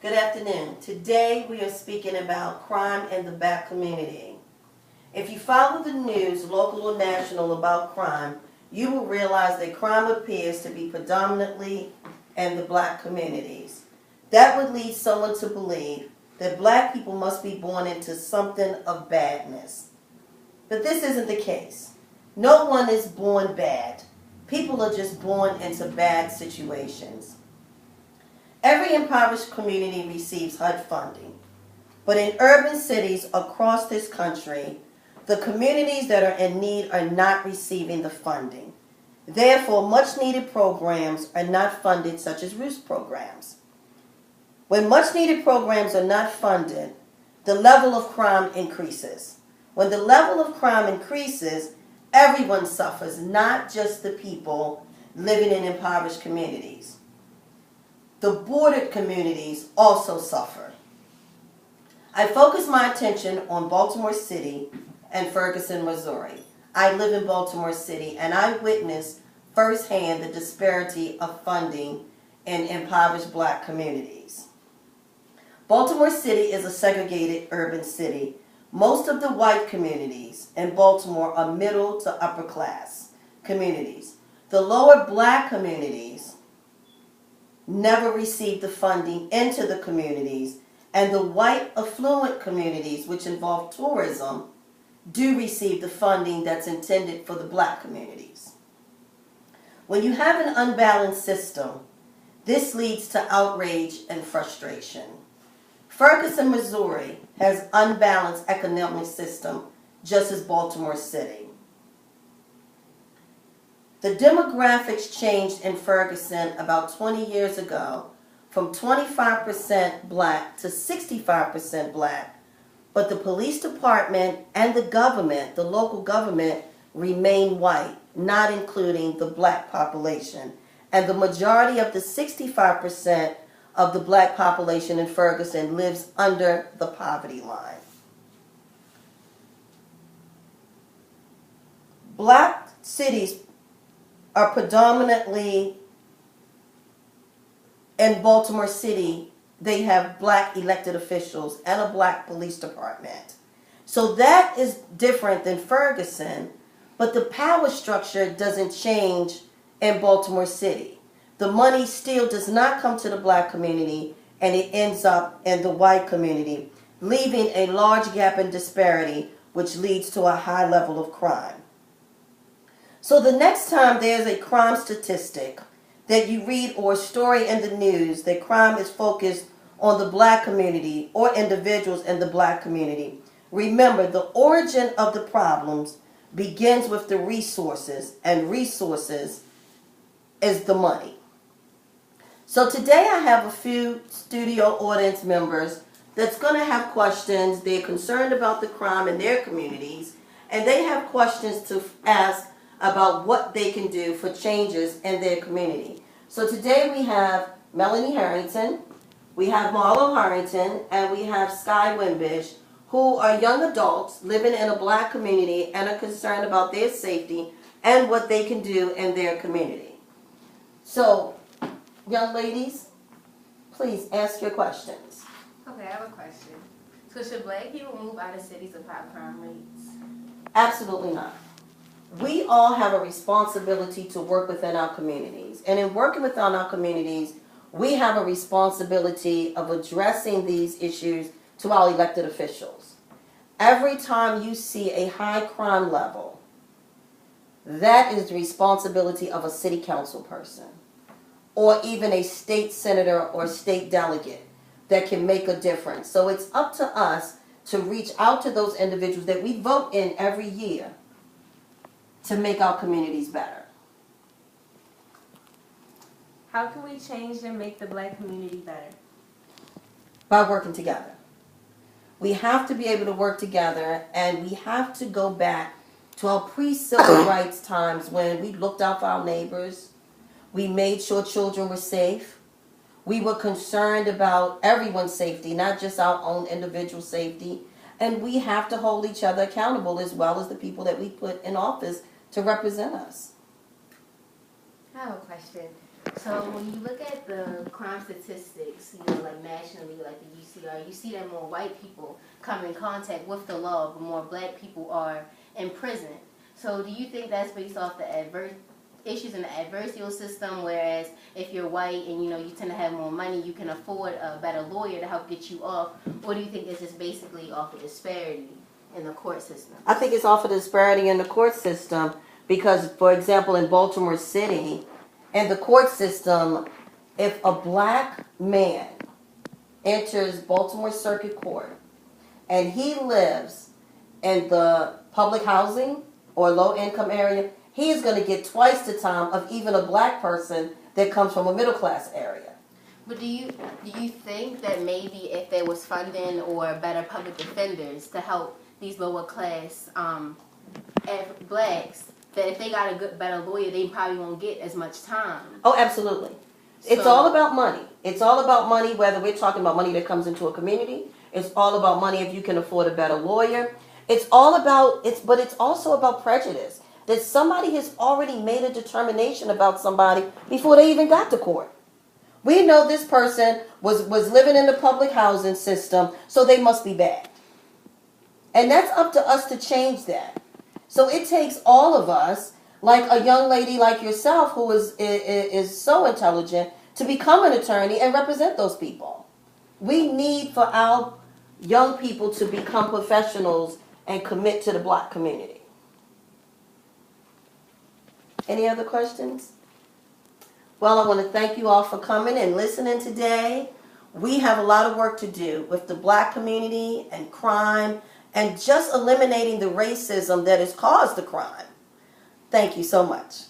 Good afternoon. Today we are speaking about crime in the Black community. If you follow the news, local or national, about crime, you will realize that crime appears to be predominantly in the Black communities. That would lead someone to believe that Black people must be born into something of badness. But this isn't the case. No one is born bad. People are just born into bad situations. Every impoverished community receives HUD funding, but in urban cities across this country, the communities that are in need are not receiving the funding. Therefore, much needed programs are not funded, such as ROOS programs. When much needed programs are not funded, the level of crime increases. When the level of crime increases, everyone suffers, not just the people living in impoverished communities. The bordered communities also suffer. I focus my attention on Baltimore City and Ferguson, Missouri. I live in Baltimore City and I witnessed firsthand the disparity of funding in impoverished Black communities. Baltimore City is a segregated urban city. Most of the white communities in Baltimore are middle to upper class communities. The lower Black communities never received the funding into the communities, and the white affluent communities, which involve tourism, do receive the funding that's intended for the Black communities. When you have an unbalanced system, this leads to outrage and frustration. Ferguson, Missouri has unbalanced economic system, just as Baltimore City. The demographics changed in Ferguson about 20 years ago from 25% Black to 65% Black, but the police department and the government, the local government, remain white, not including the Black population. And the majority of the 65% of the Black population in Ferguson lives under the poverty line. Black cities are predominantly in Baltimore City. They have Black elected officials and a Black police department. So that is different than Ferguson, but the power structure doesn't change in Baltimore City. The money still does not come to the Black community, and it ends up in the white community, leaving a large gap in disparity, which leads to a high level of crime. So the next time there's a crime statistic that you read or a story in the news that crime is focused on the Black community or individuals in the Black community, remember the origin of the problems begins with the resources, and resources is the money. So today I have a few studio audience members that's going to have questions. They're concerned about the crime in their communities, and they have questions to ask about what they can do for changes in their community. So today we have Melanie Harrington, we have Marlo Harrington, and we have Sky Wimbish, who are young adults living in a Black community and are concerned about their safety and what they can do in their community. So, young ladies, please ask your questions. Okay, I have a question. So should Black people move out of cities of high crime rates? Absolutely not. We all have a responsibility to work within our communities. And in working within our communities, we have a responsibility of addressing these issues to our elected officials. Every time you see a high crime level, that is the responsibility of a city council person or even a state senator or state delegate that can make a difference. So it's up to us to reach out to those individuals that we vote in every year to make our communities better. How can we change and make the Black community better? By working together. We have to be able to work together, and we have to go back to our pre-civil rights times when we looked out for our neighbors. We made sure children were safe. We were concerned about everyone's safety, not just our own individual safety. And we have to hold each other accountable as well as the people that we put in office to represent us. I have a question. So when you look at the crime statistics, like nationally, like the UCR, you see that more white people come in contact with the law, but more black people are in prison. So do you think that's based off the issues in the adversarial system, whereas if you're white and you tend to have more money, you can afford a better lawyer to help get you off, or do you think it's just basically off of disparity in the court system? I think it's off of the disparity in the court system because, for example, in Baltimore City, in the court system, if a black man enters Baltimore Circuit Court and he lives in the public housing or low income area, he is going to get twice the time of even a black person that comes from a middle class area. But do you think that maybe if there was funding or better public defenders to help these lower class blacks, that if they got a better lawyer, they probably won't get as much time? Oh, absolutely. It's all about money. It's all about money, whether we're talking about money that comes into a community. It's all about money if you can afford a better lawyer. It's also about prejudice. That somebody has already made a determination about somebody before they even got to court. We know this person was living in the public housing system, so they must be bad. And that's up to us to change that. So it takes all of us, like a young lady like yourself who is so intelligent, to become an attorney and represent those people. We need for our young people to become professionals and commit to the black community. Any other questions? Well, I want to thank you all for coming and listening today. We have a lot of work to do with the black community and crime and just eliminating the racism that has caused the crime. Thank you so much.